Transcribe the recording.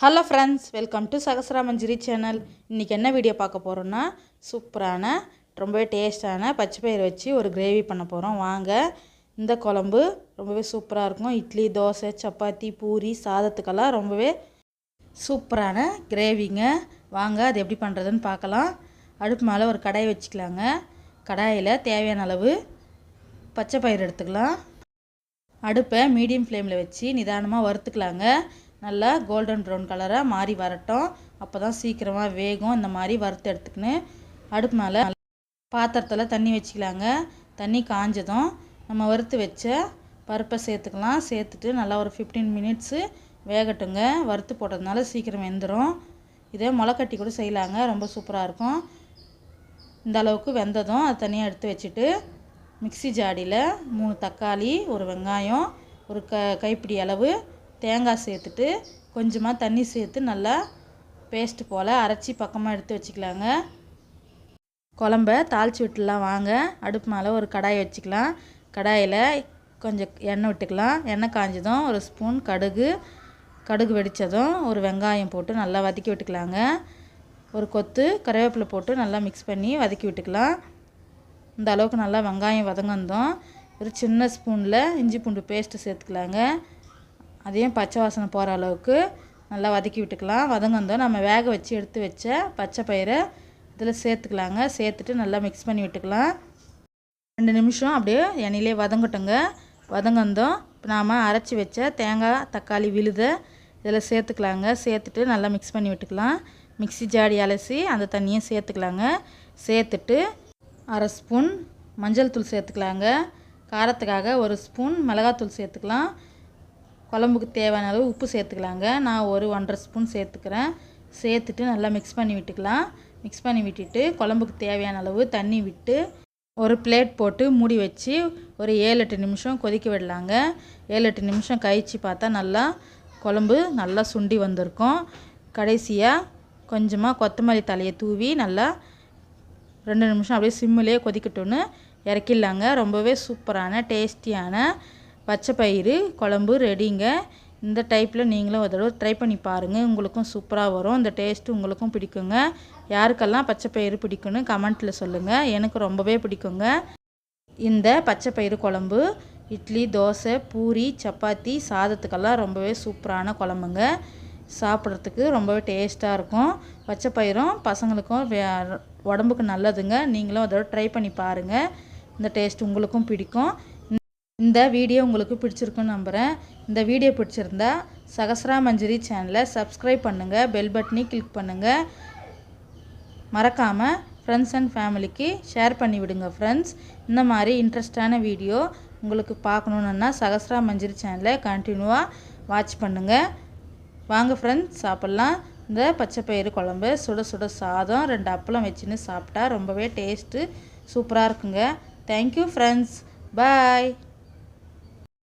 Hello friends, welcome to Sahasra Manjari channel. இன்றைக்கி என்ன video பார்க்க போகிறோன்னா, சூப்பரான ரொம்பவே டேஸ்டான பச்சை பயிறு வச்சு ஒரு கிரேவி பண்ண போகிறோம். வாங்க. இந்த குழம்பு ரொம்பவே சூப்பராக இருக்கும். இட்லி, தோசை, சப்பாத்தி, பூரி, சாதத்துக்கெல்லாம் ரொம்பவே சூப்பரான கிரேவிங்க. வாங்க அது எப்படி பண்ணுறதுன்னு பார்க்கலாம். அடுப்பு மேலே ஒரு கடாய் வச்சுக்கலாங்க. கடாயில் தேவையான அளவு பச்சை பயிறு எடுத்துக்கலாம். அடுப்பை மீடியம் ஃப்ளேமில் வச்சு நிதானமாக வறுத்துக்கலாங்க. நல்லா கோல்டன் ப்ரௌன் கலராக மாறி வரட்டும். அப்போ தான் சீக்கிரமாக வேகும். இந்த மாதிரி வறுத்து எடுத்துக்கின்னு அடுப்பு மேலே பாத்திரத்தில் தண்ணி வச்சுக்கலாங்க. தண்ணி காஞ்சதும் நம்ம வறுத்து வச்ச பருப்பை சேர்த்துக்கலாம். சேர்த்துட்டு நல்லா ஒரு 15 மினிட்ஸு வேகட்டுங்க. வறுத்து போட்டதுனால சீக்கிரம் வெந்துடும். இதே முளைக்கட்டி கூட செய்யலாங்க, ரொம்ப சூப்பராக இருக்கும். இந்த அளவுக்கு வெந்ததும் அது தனியாக எடுத்து வச்சுட்டு மிக்ஸி ஜாடியில் 3 தக்காளி, ஒரு வெங்காயம், ஒரு கைப்பிடி அளவு தேங்காய் சேர்த்துட்டு கொஞ்சமாக தண்ணி சேர்த்து நல்லா பேஸ்ட்டு போல் அரைச்சி பக்கமாக எடுத்து வச்சுக்கலாங்க. குழம்ப தாளித்து விட்டுலாம். வாங்க. அடுப்பு மேலே ஒரு கடாய் வச்சுக்கலாம். கடாயில் கொஞ்சம் எண்ணெய் விட்டுக்கலாம். எண்ணெய் காஞ்சதும் ஒரு ஸ்பூன் கடுகு வெடித்ததும் ஒரு வெங்காயம் போட்டு நல்லா வதக்கி விட்டுக்கலாங்க. ஒரு கொத்து கருவேப்பிலை போட்டு நல்லா மிக்ஸ் பண்ணி வதக்கி விட்டுக்கலாம். இந்த அளவுக்கு நல்லா வெங்காயம் வதங்கந்தோம் ஒரு சின்ன ஸ்பூனில் இஞ்சி பூண்டு பேஸ்ட்டு சேர்த்துக்கலாங்க. அதையும் பச்சை வாசனை போகிற அளவுக்கு நல்லா வதக்கி விட்டுக்கலாம். வதங்கந்தோம் நம்ம வேக வச்சு எடுத்து வச்ச பச்சை பயிரை இதில் சேர்த்துக்கலாங்க. சேர்த்துட்டு நல்லா மிக்ஸ் பண்ணி விட்டுக்கலாம். 2 நிமிஷம் அப்படியே எண்ணெயிலே வதங்கட்டுங்க. வதங்கந்தோம் இப்போ நாம் அரைச்சி வச்ச தேங்காய், தக்காளி விழுதை இதில் சேர்த்துக்கலாங்க. சேர்த்துட்டு நல்லா மிக்ஸ் பண்ணி விட்டுக்கலாம். மிக்ஸி ஜாடி அலசி அந்த தண்ணியை சேர்த்துக்கலாங்க. சேர்த்துட்டு 1/2 ஸ்பூன் மஞ்சள் தூள் சேர்த்துக்கலாங்க. காரத்துக்காக 1 ஸ்பூன் மிளகாத்தூள் சேர்த்துக்கலாம். குழம்புக்கு தேவையான அளவு உப்பு சேர்த்துக்கலாங்க. நான் ஒரு 1/2 ஸ்பூன் சேர்த்துக்கிறேன். சேர்த்துட்டு நல்லா மிக்ஸ் பண்ணி விட்டுக்கலாம். மிக்ஸ் பண்ணி விட்டுட்டு குழம்புக்கு தேவையான அளவு தண்ணி விட்டு ஒரு பிளேட் போட்டு மூடி வச்சு ஒரு 7-8 நிமிஷம் கொதிக்க விடலாங்க. 7-8 நிமிஷம் கழித்து பார்த்தா நல்லா குழம்பு நல்லா சுண்டி வந்திருக்கும். கடைசியாக கொஞ்சமாக கொத்தமல்லி தலையை தூவி நல்லா 2 நிமிஷம் அப்படியே சிம்மிலே கொதிக்கட்டும்னு இறக்கிடலாங்க. ரொம்பவே சூப்பரான டேஸ்டியான பச்சை பயிறு குழம்பு ரெடிங்க. இந்த டைப்பில் நீங்களும் ஒரு தடவை ட்ரை பண்ணி பாருங்கள். உங்களுக்கும் சூப்பராக வரும். இந்த டேஸ்ட்டு உங்களுக்கும் பிடிக்குங்க. யாருக்கெல்லாம் பச்சை பயிறு பிடிக்குன்னு கமெண்ட்டில் சொல்லுங்கள். எனக்கு ரொம்பவே பிடிக்குங்க. இந்த பச்சை பயிறு குழம்பு இட்லி, தோசை, பூரி, சப்பாத்தி, சாதத்துக்கெல்லாம் ரொம்பவே சூப்பரான குழம்புங்க. சாப்பிட்றதுக்கு ரொம்பவே டேஸ்ட்டாக இருக்கும். பச்சை பயிரும் பசங்களுக்கும் உடம்புக்கு நல்லதுங்க. நீங்களும் அதோட ட்ரை பண்ணி பாருங்கள். இந்த டேஸ்ட் உங்களுக்கும் பிடிக்கும். இந்த வீடியோ உங்களுக்கு பிடிச்சிருக்குன்னு நம்புகிறேன். இந்த வீடியோ பிடிச்சிருந்தா சகஸ்ரா மஞ்சரி சேனலை சப்ஸ்கிரைப் பண்ணுங்கள். பெல் பட்டனை கிளிக் பண்ணுங்கள். மறக்காமல் ஃப்ரெண்ட்ஸ் அண்ட் ஃபேமிலிக்கு ஷேர் பண்ணி விடுங்க ஃப்ரெண்ட்ஸ். இந்த மாதிரி இன்ட்ரெஸ்டான வீடியோ உங்களுக்கு பார்க்கணுன்னா சகஸ்ரா மஞ்சரி சேனலை கண்டினியூவாக வாட்ச் பண்ணுங்கள். வாங்க ஃப்ரெண்ட்ஸ் சாப்பிட்லாம். இந்த பச்சை பயிறு குழம்பு சுட சுட சாதம் 2 அப்பளம் வச்சுன்னு சாப்பிட்டா ரொம்பவே டேஸ்ட்டு சூப்பராக இருக்குங்க. Thank you friends. பாய்.